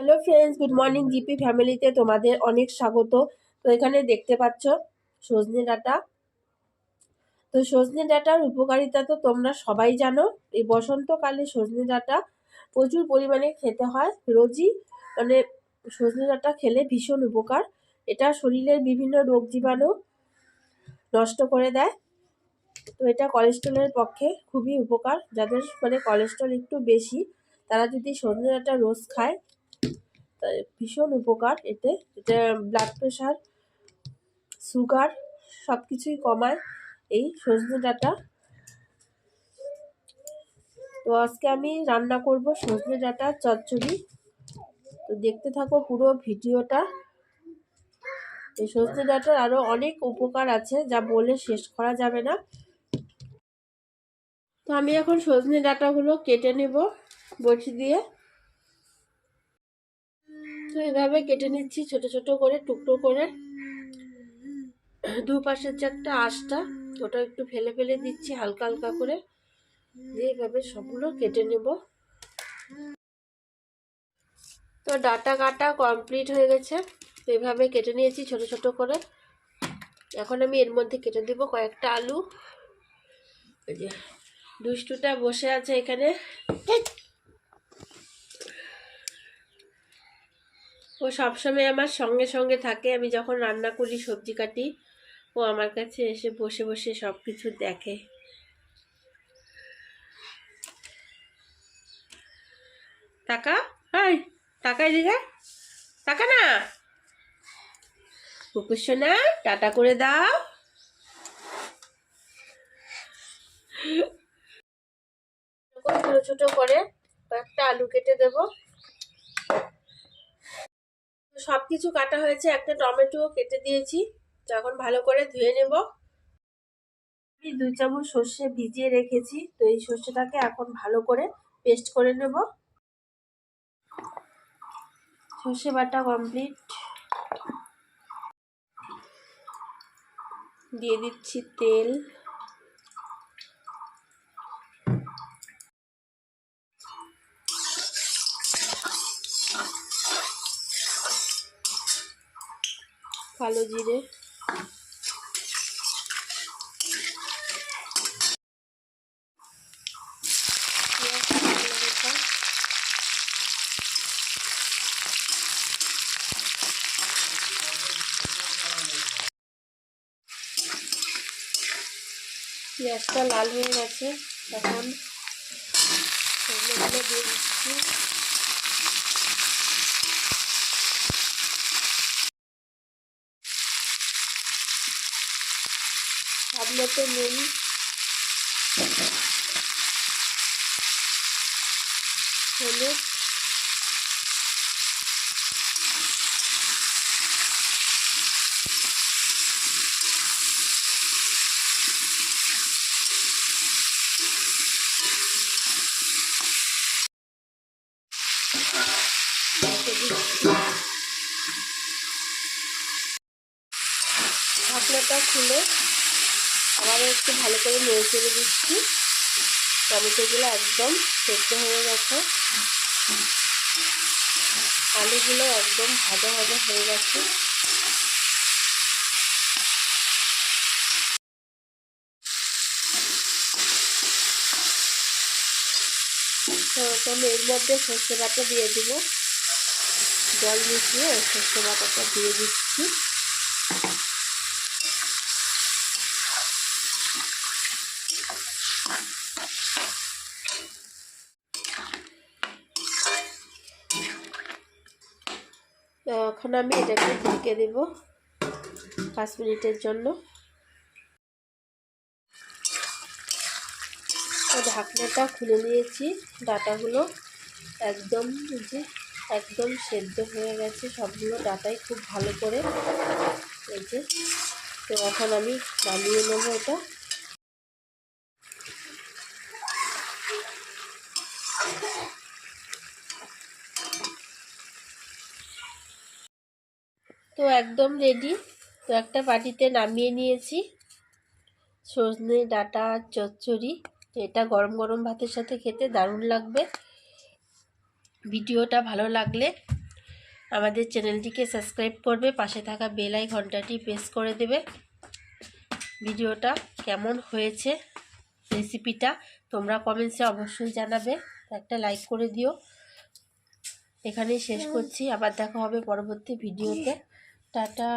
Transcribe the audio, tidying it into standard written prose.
Hello friends, good morning. GP ফ্যামিলিতে তোমাদের অনেক স্বাগত। তো এখানে দেখতে পাচ্ছ সজনে ডাঁটা। তো সজনে ডাঁটার উপকারিতা তো তোমরা সবাই জানো। এই বসন্তকালে সজনে ডাঁটা প্রচুর পরিমাণে খেতে হয় রোজই। মানে সজনে ডাঁটা খেলে ভীষণ উপকার। এটা শরীরের বিভিন্ন রোগ জীবাণু নষ্ট করে দেয়। তো এটা কোলেস্ট্রলের পক্ষে খুবই উপকার। যাদের কোলেস্ট্রল একটু বেশি তারা যদি সজনে ডাঁটা রোজ খায় ভীষণ উপকার। এটা ব্লাড প্রেশার, সুগার সব কিছুই কমায় এই সজনে ডাঁটা। তো আজকে আমি রান্না করব সজনে ডাঁটার চচ্চড়ি। তো দেখতে থাকো পুরো ভিডিওটা। এই সজনে ডাঁটার আরো অনেক উপকার আছে যা বলে শেষ করা যাবে না। তো আমি এখন সজনে ডাঁটাগুলো কেটে নেব বটি দিয়ে। তো এভাবে কেটে নিচ্ছি ছোট ছোট করে, টুকরো করে। দুপাশের যে একটা আঁশটা ওটা একটু ফেলে ফেলে দিচ্ছি হালকা হালকা করে, দিয়ে এভাবে সবগুলো কেটে নেব। তো ডাঁটা কাটা কমপ্লিট হয়ে গেছে। তো এভাবে কেটে নিয়েছি ছোট ছোট করে। এখন আমি এর মধ্যে কেটে দেব কয়েকটা আলু। এই যে দুষ্টুটা বসে আছে এখানে, ও সবসময় আমার সঙ্গে সঙ্গে থাকে। আমি যখন রান্না করি, সবজি কাটি, ও আমার কাছে এসে বসে বসে সব কিছু দেখে। তাকা, হাই তাকাই দিকে, তাকা না। কুকুর সোনা টাটা করে দাও। ছোট ছোট করে কয়েকটা আলু কেটে দেব। সবকিছু কাটা হয়েছে, একটা টমেটো কেটে দিয়েছি। তো এখন ভালো করে ধুয়ে নেব। আমি 2 চামচ সর্ষে ভিজিয়ে রেখেছি। তো এই সর্ষেটাকে এখন ভালো করে পেস্ট করে নেব। সর্ষে বাটা কমপ্লিট। দিয়ে দিচ্ছি তেল, কালো জিরে, পেঁয়াজটা লাল হয়ে গেছে। এখন সবজিগুলো দিয়ে দিচ্ছি। স্বাদ মতো নুন, হলুদ, ঢাকনাটা খুলে আবারও একটু ভালো করে নেড়ে চেড়ে দিচ্ছি। টমেটোগুলো একদম সেদ্ধ হয়ে গেছে, আলুগুলো একদম ভাজা ভাজা হয়ে গেছে। তো আমি এর মধ্যে সর্ষে বাটা দিয়ে দিব। জল মিশিয়ে সর্ষে বাটাটা দিয়ে দিচ্ছি। এখন আমি এটাকে ঢেকে দেব 5 মিনিটের জন্য। ঢাকনাটা খুলে নিয়েছি। ডাঁটাগুলো একদম একদম সেদ্ধ হয়ে গেছে, সবগুলো ডাঁটাই খুব ভালো করে। এই যে, তো এখন আমি নামিয়ে নেব এটা। তো একদম রেডি। তো একটা বাটিতে নামিয়ে নিয়েছি সজনে ডাঁটা চচ্চড়ি। এটা গরম গরম ভাতের সাথে খেতে দারুণ লাগবে। ভিডিওটা ভালো লাগলে আমাদের চ্যানেলটিকে সাবস্ক্রাইব করবে, পাশে থাকা বেল আইকনটি প্রেস করে দেবে। ভিডিওটা কেমন হয়েছে রেসিপিটা তোমরা কমেন্টসে অবশ্যই জানাবে, একটা লাইক করে দিও। এখানেই শেষ করছি, আবার দেখা হবে পরবর্তী ভিডিওতে। টাটা।